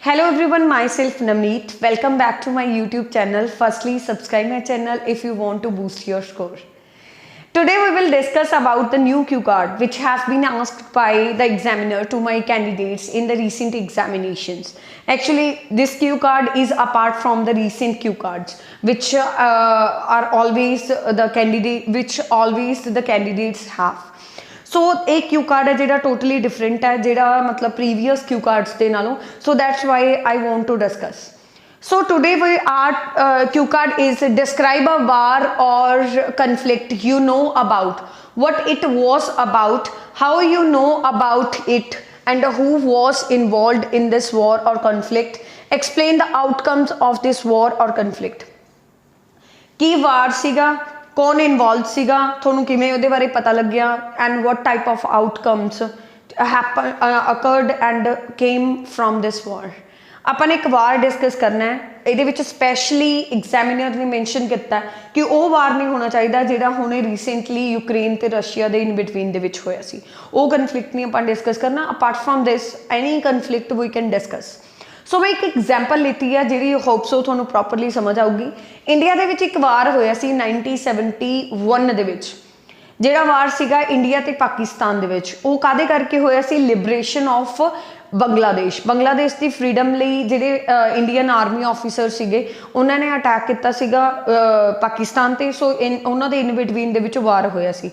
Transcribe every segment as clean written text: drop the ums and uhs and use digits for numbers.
Hello everyone, myself Namneet. Welcome back to my YouTube channel. Firstly, subscribe my channel if you want to boost your score. Today we will discuss about the new cue card which has been asked by the examiner to my candidates in the recent examinations. Actually, this cue card is apart from the recent cue cards which are always the candidates have. So एक Q card है जेड़ा totally different है जेड़ा मतलब previous Q cards दे नालों so that's why I want to discuss so today we are cue card is describe a war or conflict you know about what it was about how you know about it and who was involved in this war or conflict explain the outcomes of this war or conflict की वार सीगा कौन involve सीगा थोनू किवें उहदे बारे पता लग्या and what type of outcomes occurred and came from this war अपन एक वार डिस्कस करना है ਇਹਦੇ ਵਿੱਚ स्पैशली एग्जामिनर ने मैंशन किया कि वो वार नहीं होना चाहिए ਜਿਹੜਾ ਹੁਣੇ ਰੀਸੈਂਟਲੀ यूक्रेन ਤੇ रशिया ਦੇ इन बिटवीन ਦੇ ਵਿੱਚ ਹੋਇਆ ਸੀ ਉਹ ਕਨਫਲਿਕਟ नहीं अपन डिस्कस करना apart from this any conflict we can discuss so मैं एक एग्जाम्पल लीती है जी होप सो थोनू प्रॉपरली समझ आऊगी इंडिया ਦੇ ਵਿੱਚ एक वार होया सी 1971 ਦੇ ਵਿੱਚ ਜਿਹੜਾ वार ਸੀਗਾ इंडिया ਤੇ पाकिस्तान ਦੇ ਵਿੱਚ ਉਹ ਕਾਦੇ ਕਰਕੇ ਹੋਇਆ ਸੀ liberation of Bangladesh the freedom ਲਈ ਜਿਹੜੇ इंडियन आर्मी ऑफिसर ਸੀਗੇ ਉਹਨਾਂ ਨੇ ਅਟੈਕ ਕੀਤਾ ਸੀਗਾ पाकिस्तान ਤੇ सो ਉਹਨਾਂ ਦੇ इन बिटवीन ਦੇ ਵਿੱਚ वार होया सी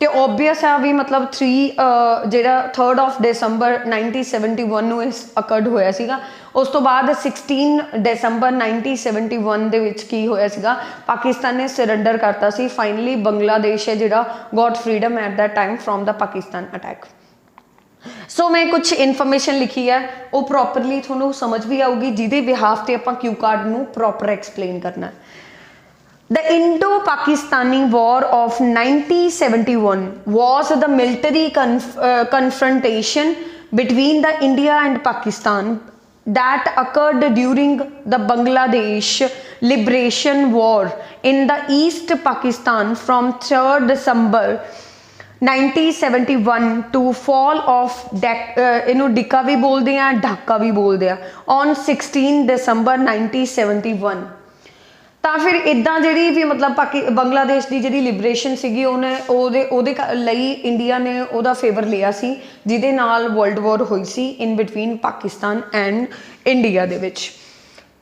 तो ओबवियस है भी मतलब 3rd of December 1971 ਨੂੰ ਇਸ ਅਕਰਡ ਹੋਇਆ ਸੀਗਾ ਉਸ ਤੋਂ ਬਾਅਦ 16 December 1971 ਦੇ ਵਿੱਚ ਕੀ ਹੋਇਆ ਸੀਗਾ ਪਾਕਿਸਤਾਨ ਨੇ ਸਰੈਂਡਰ ਕਰਤਾ ਸੀ ਫਾਈਨਲੀ ਬੰਗਲਾਦੇਸ਼ ਹੈ ਜਿਹੜਾ got freedom at that time from the Pakistan attack so मैं कुछ इन्फॉर्मेशन लिखी है वो प्रॉपरली थोनू समझ भी आऊगी जिहदे बिहाफ ते आपां क्यू कार्ड नू प्रॉपर एक्सप्लेन करना है The Indo-Pakistani War of 1971 was the military confrontation between the India and Pakistan that occurred during the Bangladesh Liberation War in the East Pakistan from 3rd December 1971 to fall of Dhaka भी बोलते हैं ढाका भी बोलते हैं on 16 December 1971 ਤਾਂ ਫਿਰ ਇਦਾਂ ਜਿਹੜੀ ਵੀ ਮਤਲਬ ਬੰਗਲਾਦੇਸ਼ ਦੀ ਜਿਹੜੀ ਲਿਬਰੇਸ਼ਨ ਸੀਗੀ ਉਹਦੇ ਲਈ ਇੰਡੀਆ ਨੇ ਉਹਦਾ ਫੇਵਰ ਲਿਆ ਸੀ ਜਿਹਦੇ ਨਾਲ ਵਰਲਡ ਵਾਰ ਹੋਈ ਸੀ in between Pakistan and India ਦੇ ਵਿੱਚ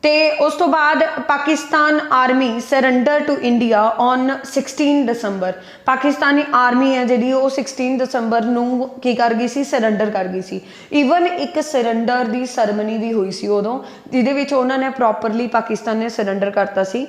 ਤੇ ਉਸ ਤੋਂ ਬਾਅਦ Pakistan army surrender to India on 16 ਦਸੰਬਰ ਪਾਕਿਸਤਾਨੀ ਆਰਮੀ ਹੈ ਜਿਹੜੀ ਉਹ 16 ਦਸੰਬਰ ਨੂੰ ਕੀ ਕਰ ਗਈ ਸੀ ਸਰੈਂਡਰ ਕਰ ਗਈ ਸੀ ਈਵਨ ਇੱਕ ਸਰੈਂਡਰ ਦੀ ਸੈਰੇਮਨੀ ਵੀ ਹੋਈ ਸੀ ਉਦੋਂ ਜਿਹਦੇ ਵਿੱਚ ਉਹਨਾਂ ਨੇ ਪ੍ਰੋਪਰਲੀ ਪਾਕਿਸਤਾਨ ਨੇ ਸਰੈਂਡਰ ਕਰਤਾ ਸੀ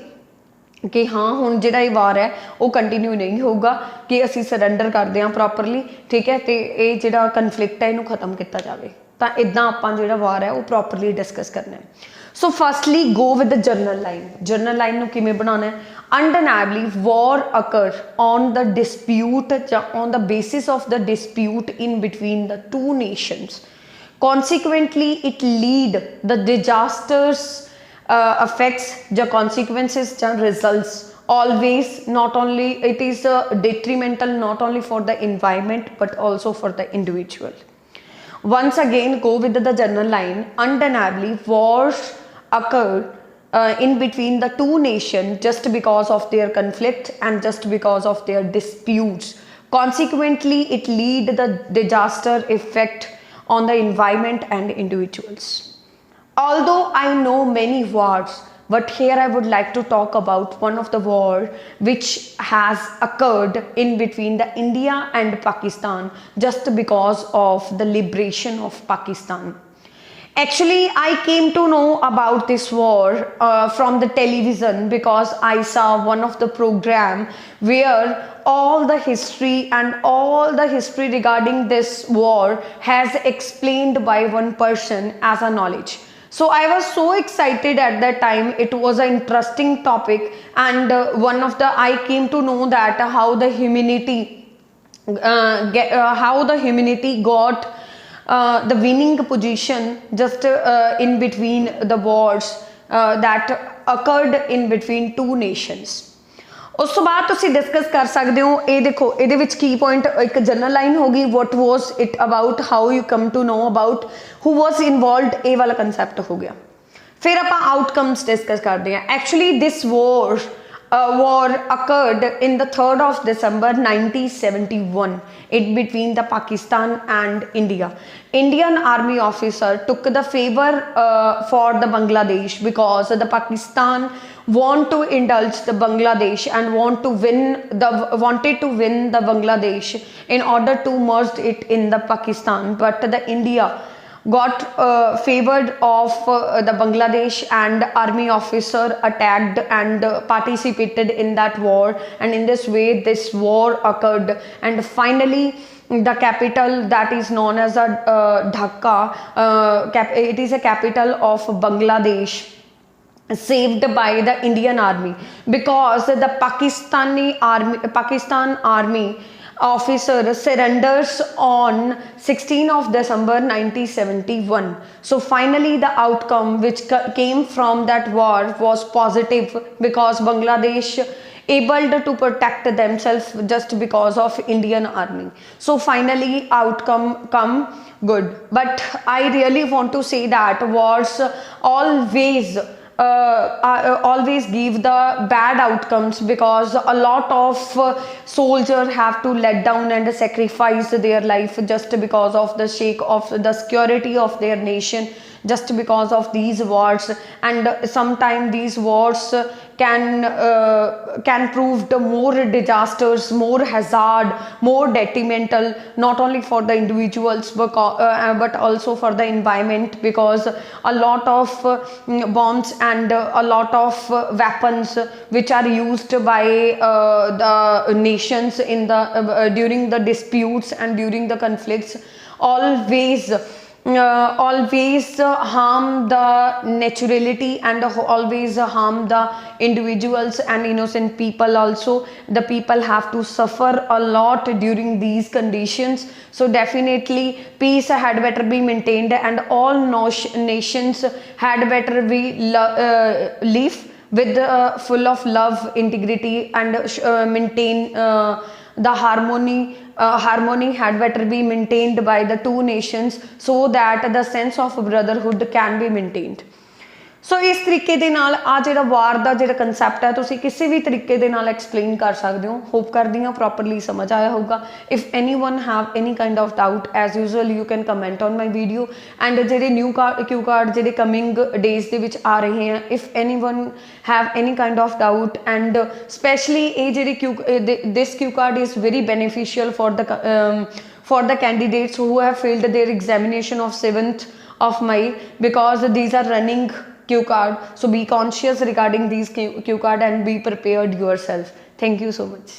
ਕਿ ਹਾਂ ਹੁਣ ਜਿਹੜਾ ਇਹ ਵਾਰ ਹੈ ਉਹ ਕੰਟੀਨਿਊ ਨਹੀਂ ਹੋਊਗਾ ਕਿ ਅਸੀਂ ਸਰੈਂਡਰ ਕਰਦੇ ਹਾਂ ਪ੍ਰੋਪਰਲੀ ਠੀਕ ਹੈ ਤੇ ਇਹ ਜਿਹੜਾ ਕਨਫਲਿਕਟ ਹੈ ਇਹਨੂੰ ਖਤਮ ਕੀਤਾ ਜਾਵੇ ਤਾਂ ਇਦਾਂ ਆਪਾਂ ਜਿਹੜਾ ਵਾਰ ਹੈ ਉਹ ਪ੍ਰੋਪਰਲੀ ਡਿਸਕਸ ਕਰਨਾ ਹੈ so firstly go with the general line ਨੂੰ ਕਿਵੇਂ ਬਣਾਉਣਾ ਹੈ undeniably war occur on the dispute on the basis of the dispute in between the two nations consequently it lead the disasters affects the consequences the results always not only it is detrimental not only for the environment but also for the individual once again go with the general line undeniably wars occurred in between the two nations just because of their conflict and just because of their disputes consequently it lead the disaster effect on the environment and individuals although I know many wars but here I would like to talk about one of the war which has occurred in between the India and Pakistan just because of the liberation of Pakistan actually I came to know about this war from the television because I saw one of the program where all the history regarding this war has explained by one person as a knowledge so I was so excited at that time it was an interesting topic and I came to know that how the humanity got the winning position just in between the wars that occurred in between two nations उस तो बाद तुसी discuss कर सकते हो ये देखो ये विच की पॉइंट एक जनरल लाइन होगी what was it about how you come to know about who was involved ये वाला कंसैप्ट हो गया फिर आप आउटकम्स डिस्कस करते हैं actually this war occurred in the 3rd of December 1971 it between the Pakistan and India. Indian army officer took the favor for the Bangladesh because the Pakistan want to indulge the Bangladesh and wanted to win the Bangladesh in order to merge it in the Pakistan, but the India got favored of the Bangladesh and army officer attacked and participated in that war, and in this way this war occurred, and finally the capital that is known as Dhaka, it is a capital of Bangladesh, saved by the Indian army because the Pakistan army officer surrenders on 16 of December 1971. So finally the outcome which came from that war was positive because Bangladesh able to protect themselves just because of Indian army. So finally outcome come good, but I really want to say that wars always give the bad outcomes because a lot of soldiers have to let down and sacrifice their life just because of the sake of the security of their nation, just because of these wars, and sometimes these wars can prove the more disasters, more hazard, more detrimental not only for the individuals but also for the environment, because a lot of bombs and a lot of weapons which are used by the nations in the during the disputes and during the conflicts always harm the naturality and always harm the individuals and innocent people also. The people have to suffer a lot during these conditions, so definitely peace had better be maintained and all nations had better be live with full of love, integrity, and maintain the harmony had better be maintained by the two nations so that the sense of brotherhood can be maintained. सो इस तरीके दे नाल आ जिहड़ा वार दा जिहड़ा concept है तुसीं किसी भी तरीके दे नाल एक्सप्लेन कर सकते हो. होप करदी हां प्रॉपरली समझ आया होगा. If any one have any kind of doubt as usual you can comment on my video, and जिहड़े न्यू क्यू कार्ड जिहड़े कमिंग डेज दे विच आ रहे हैं, if any one have any kind of doubt, and specially ये जिहड़ी this cue card is very beneficial for the candidates who have failed their examination of 7th of May, because these are running Q card. So be conscious regarding these Q card and be prepared yourself. Thank you so much.